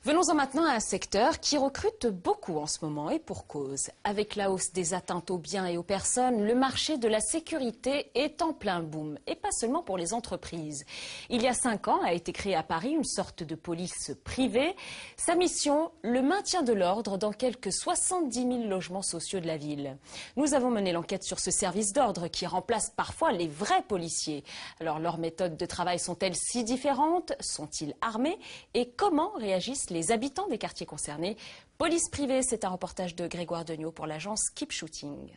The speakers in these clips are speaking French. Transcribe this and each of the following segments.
Venons-en maintenant à un secteur qui recrute beaucoup en ce moment et pour cause. Avec la hausse des atteintes aux biens et aux personnes, le marché de la sécurité est en plein boom. Et pas seulement pour les entreprises. Il y a 5 ans a été créée à Paris une sorte de police privée. Sa mission, le maintien de l'ordre dans quelques 70 000 logements sociaux de la ville. Nous avons mené l'enquête sur ce service d'ordre qui remplace parfois les vrais policiers. Alors leurs méthodes de travail sont-elles si différentes? Sont-ils armés? Et comment réagissent les habitants des quartiers concernés? Police privée, c'est un reportage de Grégoire Degnaud pour l'agence Keep Shooting.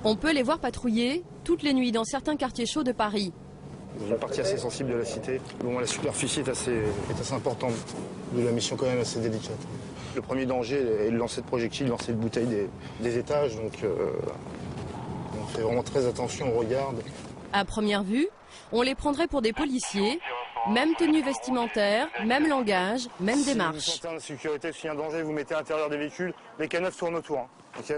On peut les voir patrouiller toutes les nuits dans certains quartiers chauds de Paris. Dans une partie assez sensible de la cité, bon, la superficie est assez importante, de la mission quand même assez délicate. Le premier danger est le lancer de projectiles, lancer de bouteilles des étages, donc on fait vraiment très attention, on regarde. À première vue, on les prendrait pour des policiers, même tenue vestimentaire, même langage, même démarche. Si vous sentez la sécurité, s'il y a un danger, vous mettez à l'intérieur des véhicules, les canettes tournent autour. Hein, okay.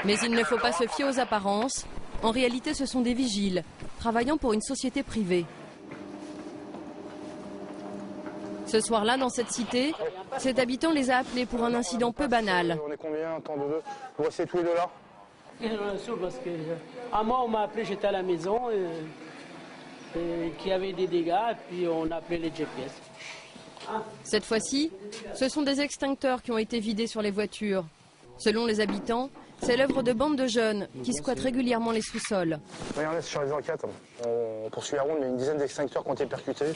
Mais il ne faut pas se fier aux apparences. En réalité, ce sont des vigiles, travaillant pour une société privée. Ce soir-là, dans cette cité, cet habitant les a appelés pour un incident peu banal. On est combien, temps de deux? Vous restez tous les deux là? Parce que à moi, on m'a appelé, j'étais à la maison, qu'il y avait des dégâts, et puis on a appelé les GPS. Cette fois-ci, ce sont des extincteurs qui ont été vidés sur les voitures. Selon les habitants, c'est l'œuvre de bandes de jeunes qui squattent régulièrement les sous-sols. Regardez, sur les enquêtes, on poursuit la ronde, il y a une dizaine d'extincteurs qui ont été percutés.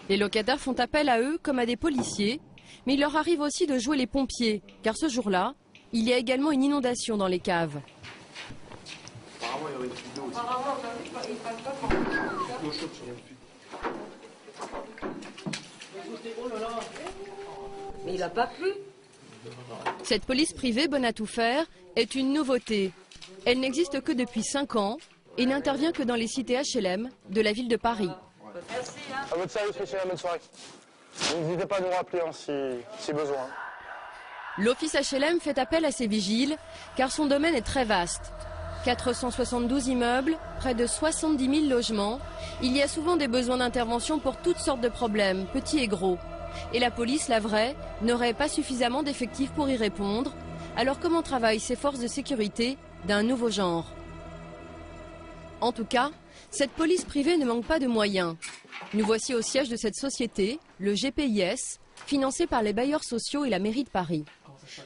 Les locataires font appel à eux comme à des policiers, mais il leur arrive aussi de jouer les pompiers, car ce jour-là, il y a également une inondation dans les caves. Apparemment, il y aurait une fuite d'eau aussi. Mais il n'a pas plu. Cette police privée, bonne à tout faire, est une nouveauté. Elle n'existe que depuis 5 ans et n'intervient que dans les cités HLM de la ville de Paris. Merci. À votre service, monsieur, bonne soirée. N'hésitez pas à nous rappeler si besoin. L'office HLM fait appel à ses vigiles car son domaine est très vaste. 472 immeubles, près de 70 000 logements. Il y a souvent des besoins d'intervention pour toutes sortes de problèmes, petits et gros. Et la police, la vraie, n'aurait pas suffisamment d'effectifs pour y répondre. Alors comment travaillent ces forces de sécurité d'un nouveau genre? En tout cas, cette police privée ne manque pas de moyens. Nous voici au siège de cette société, le GPIS, financé par les bailleurs sociaux et la mairie de Paris.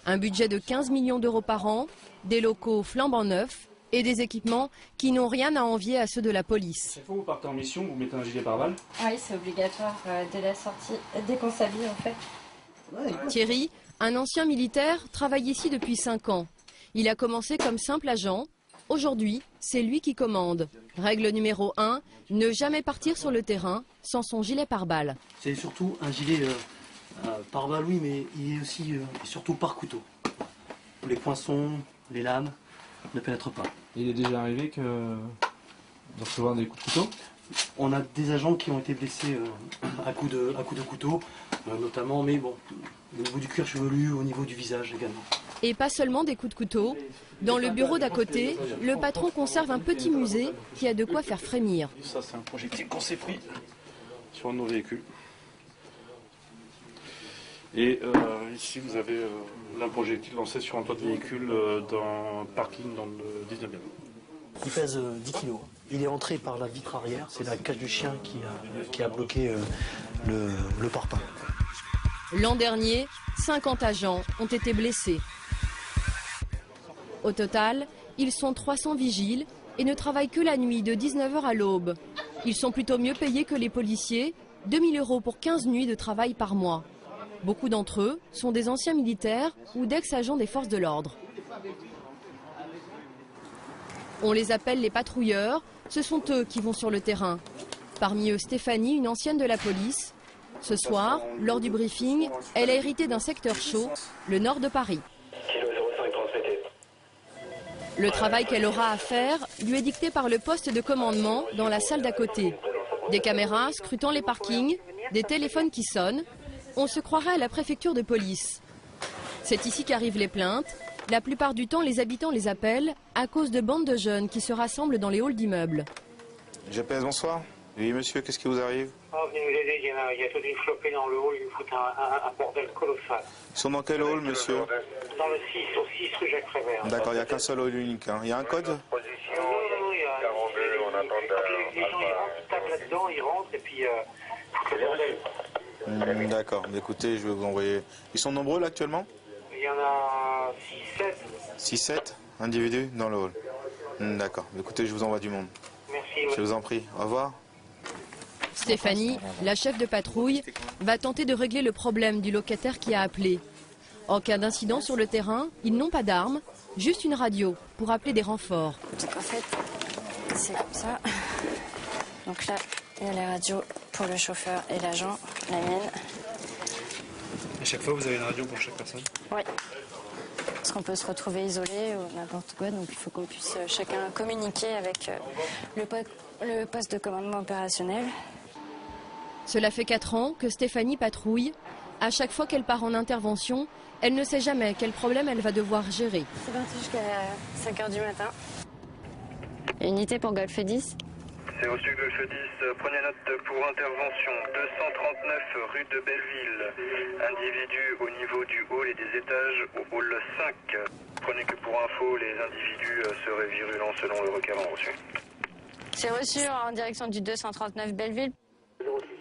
Un budget de 15 millions d'euros par an, des locaux flambant neufs et des équipements qui n'ont rien à envier à ceux de la police. Chaque fois que vous partez en mission, vous mettez un gilet pare-balles? Oui, c'est obligatoire dès la sortie, dès qu'on s'habille en fait. Thierry, un ancien militaire, travaille ici depuis 5 ans. Il a commencé comme simple agent. Aujourd'hui, c'est lui qui commande. Règle numéro 1, ne jamais partir sur le terrain sans son gilet pare-balles. C'est surtout un gilet pare-balles, oui, mais il est aussi surtout par couteau. Les poinçons, les lames ne pénètrent pas. Il est déjà arrivé de recevoir des coups de couteau? On a des agents qui ont été blessés à coups de couteau, notamment, mais bon, au niveau du cuir chevelu, au niveau du visage également. Et pas seulement des coups de couteau. Dans le bureau d'à côté, le patron conserve un petit musée qui a de quoi faire frémir. Ça, c'est un projectile qu'on s'est pris sur un de nos véhicules. Et ici, vous avez un projectile lancé sur un toit de véhicule dans un parking dans le 19e. Il pèse 10 kilos. Il est entré par la vitre arrière, c'est la cage du chien qui a bloqué le parpaing. L'an dernier, 50 agents ont été blessés. Au total, ils sont 300 vigiles et ne travaillent que la nuit de 19h à l'aube. Ils sont plutôt mieux payés que les policiers, 2 000 € pour 15 nuits de travail par mois. Beaucoup d'entre eux sont des anciens militaires ou d'ex-agents des forces de l'ordre. On les appelle les patrouilleurs, ce sont eux qui vont sur le terrain. Parmi eux Stéphanie, une ancienne de la police. Ce soir, lors du briefing, elle a hérité d'un secteur chaud, le nord de Paris. Le travail qu'elle aura à faire lui est dicté par le poste de commandement dans la salle d'à côté. Des caméras scrutant les parkings, des téléphones qui sonnent. On se croirait à la préfecture de police. C'est ici qu'arrivent les plaintes. La plupart du temps, les habitants les appellent à cause de bandes de jeunes qui se rassemblent dans les halls d'immeubles. GPS, bonsoir. Oui, monsieur, qu'est-ce qui vous arrive? Venez nous aider, il y a toute une flopée dans le hall, il nous faut un bordel colossal. Ils sont dans quel hall, monsieur? Dans le 6, au 6 rue Jacques Prévert. D'accord, il n'y a qu'un seul hall unique. Hein. Il y a un code? Non, il y a... Les gens, ils tapent là-dedans, ils rentrent, et puis... c'est le bordel. D'accord, mais écoutez, je vais vous envoyer... Ils sont nombreux, là, actuellement? Il y en a 6-7. 6-7 individus dans le hall. D'accord, écoutez, je vous envoie du monde. Merci. Je vous en prie, au revoir. Stéphanie, la chef de patrouille, va tenter de régler le problème du locataire qui a appelé. En cas d'incident sur le terrain, ils n'ont pas d'armes, juste une radio pour appeler des renforts. Donc en fait, c'est comme ça. Donc là, il y a la radio pour le chauffeur et l'agent, la mienne. À chaque fois, vous avez une radio pour chaque personne? Oui. Parce qu'on peut se retrouver isolé ou n'importe quoi, donc il faut qu'on puisse chacun communiquer avec le poste de commandement opérationnel. Cela fait 4 ans que Stéphanie patrouille. À chaque fois qu'elle part en intervention, elle ne sait jamais quel problème elle va devoir gérer. C'est parti jusqu'à 5 h du matin. Unité pour Golfe 10. C'est reçu Golfe 10, prenez note pour intervention 239 rue de Belleville. Individu au niveau du hall et des étages au hall 5. Prenez que pour info, les individus seraient virulents selon le requérant reçu. C'est reçu en direction du 239 Belleville.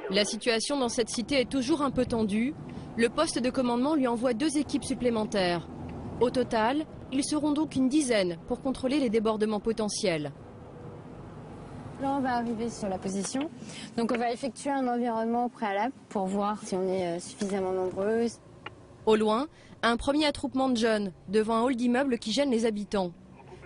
La situation dans cette cité est toujours un peu tendue. Le poste de commandement lui envoie 2 équipes supplémentaires. Au total, ils seront donc une dizaine pour contrôler les débordements potentiels. Là, on va arriver sur la position. Donc, on va effectuer un environnement préalable pour voir si on est suffisamment nombreuses. Au loin, un premier attroupement de jeunes devant un hall d'immeuble qui gêne les habitants.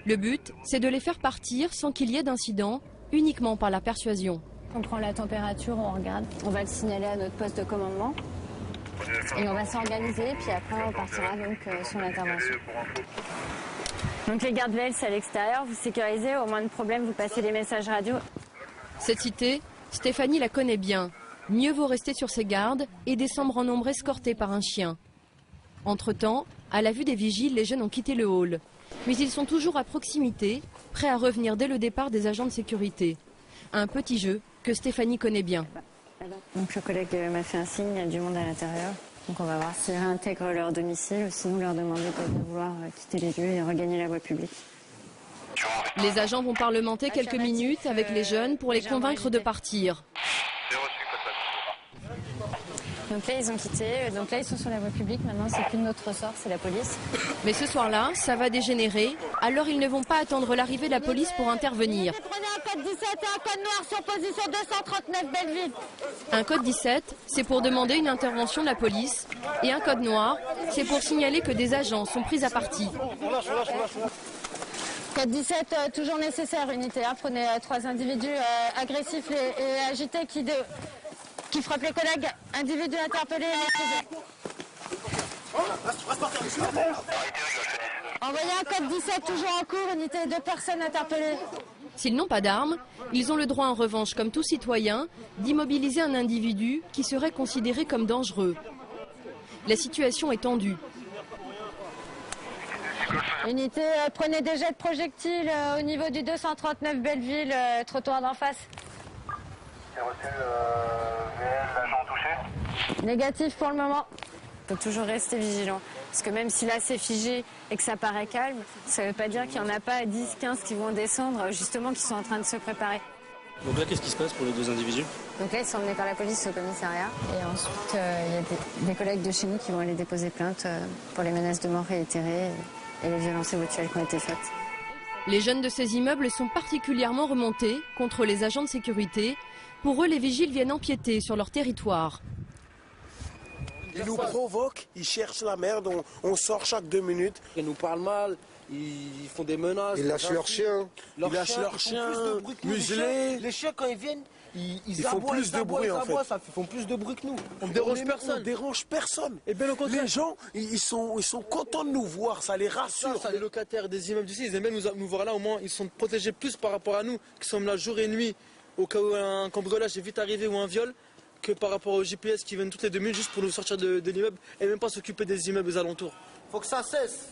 Le but, c'est de les faire partir sans qu'il y ait d'incident, uniquement par la persuasion. On prend la température, on regarde. On va le signaler à notre poste de commandement. Et on va s'organiser, puis après, on partira donc sur l'intervention. Donc les gardes-veilles, c'est à l'extérieur, vous sécurisez, au moindre problème, vous passez les messages radio. Cette cité, Stéphanie la connaît bien. Mieux vaut rester sur ses gardes et descendre en nombre escortés par un chien. Entre-temps, à la vue des vigiles, les jeunes ont quitté le hall. Mais ils sont toujours à proximité, prêts à revenir dès le départ des agents de sécurité. Un petit jeu que Stéphanie connaît bien. Donc le collègue m'a fait un signe, il y a du monde à l'intérieur. Donc on va voir s'ils réintègrent leur domicile ou sinon leur demander de bien vouloir quitter les lieux et regagner la voie publique. Les agents vont parlementer quelques minutes avec les jeunes pour les convaincre de partir. Donc là ils ont quitté, donc là ils sont sur la voie publique, maintenant c'est plus de notre ressort, c'est la police. Mais ce soir-là, ça va dégénérer, alors ils ne vont pas attendre l'arrivée de la police pour intervenir. Prenez un code 17 et un code noir sur position 239 Belleville. Un code 17, c'est pour demander une intervention de la police, et un code noir, c'est pour signaler que des agents sont pris à partie. Code 17, toujours nécessaire, unité 1, prenez 3 individus agressifs et agités qui frappent les collègues, individus interpellés et maîtrisés. Envoyez un code 17 toujours en cours, unité 2 personnes interpellées. S'ils n'ont pas d'armes, ils ont le droit en revanche, comme tout citoyen, d'immobiliser un individu qui serait considéré comme dangereux. La situation est tendue. Unité, prenez des jets de projectiles au niveau du 239 Belleville, trottoir d'en face. C'est reçu VL, l'agent touché? Négatif pour le moment. Il faut toujours rester vigilant. Parce que même si là c'est figé et que ça paraît calme, ça ne veut pas dire qu'il n'y en a pas 10, 15 qui vont descendre, justement, qui sont en train de se préparer. Donc là, qu'est-ce qui se passe pour les 2 individus? Donc là, ils sont emmenés par la police au commissariat. Et ensuite, il y a des collègues de chez nous qui vont aller déposer plainte pour les menaces de mort réitérées et les violences éventuelles qui ont été faites. Les jeunes de ces immeubles sont particulièrement remontés contre les agents de sécurité. Pour eux, les vigiles viennent empiéter sur leur territoire. Ils nous provoquent, ils cherchent la merde, on sort chaque 2 minutes. Ils nous parlent mal, ils font des menaces. Ils lâchent leurs chiens. Ils lâchent leurs chiens, muselés. Les chiens, quand ils viennent, ils font plus de bruit en fait. Ils font plus de bruit que nous. On dérange personne. On dérange personne. Et bien, les gens, ils sont contents de nous voir, ça les rassure. Les locataires des immeubles d'ici, ils aiment bien nous voir là, au moins ils sont protégés plus par rapport à nous, qui sommes là jour et nuit, au cas où un cambriolage est vite arrivé ou un viol, que par rapport aux GPS qui viennent toutes les 2 minutes juste pour nous sortir de l'immeuble et même pas s'occuper des immeubles alentours. Faut que ça cesse.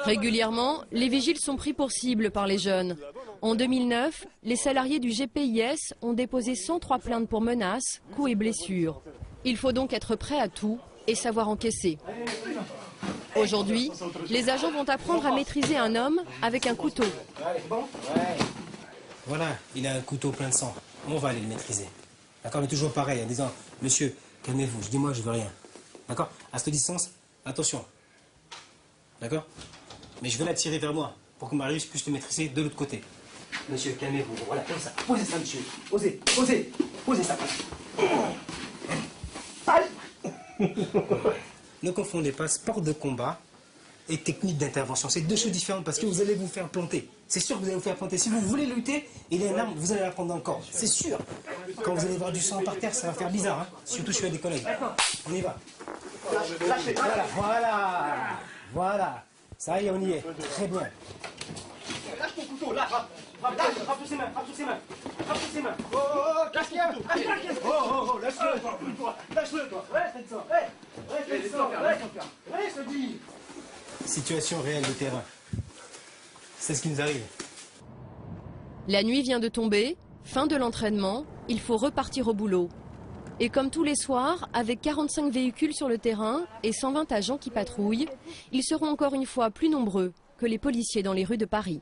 Régulièrement, les vigiles sont pris pour cible par les jeunes. En 2009, les salariés du GPIS ont déposé 103 plaintes pour menaces, coups et blessures. Il faut donc être prêt à tout et savoir encaisser. Aujourd'hui, les agents vont apprendre à maîtriser un homme avec un couteau. Voilà, il a un couteau plein de sang. On va aller le maîtriser. D'accord, mais toujours pareil, en disant, monsieur, calmez-vous, je dis moi, je veux rien. D'accord? À cette distance, attention. D'accord? Mais je vais l'attirer vers moi pour que Marius puisse le maîtriser de l'autre côté. Monsieur, calmez-vous. Voilà, comme ça. Posez ça, monsieur. Posez, posez, posez ça. Ne confondez pas sport de combat et technique d'intervention. C'est deux choses différentes parce que vous allez vous faire planter. C'est sûr que vous allez vous faire planter. Si vous voulez lutter, il y a une arme, vous allez la prendre dans le corps. C'est sûr. Quand vous allez voir du sang par terre, ça va faire bizarre. Hein. Surtout si je suis avec des collègues. On y va. Lâchez. Voilà, voilà. Voilà. Ça y est, on y est. Très bien. Lâche ton couteau, lâche. Frappe sur ses mains, frappe sur ses mains. Frappe sur ses mains. Oh, lâche-le. Oh, lâche-le. Lâche-le, toi. Reste de sang. Reste de sang. Reste, je dis. Situation réelle de terrain. C'est ce qui nous arrive. La nuit vient de tomber, fin de l'entraînement, il faut repartir au boulot. Et comme tous les soirs, avec 45 véhicules sur le terrain et 120 agents qui patrouillent, ils seront encore une fois plus nombreux que les policiers dans les rues de Paris.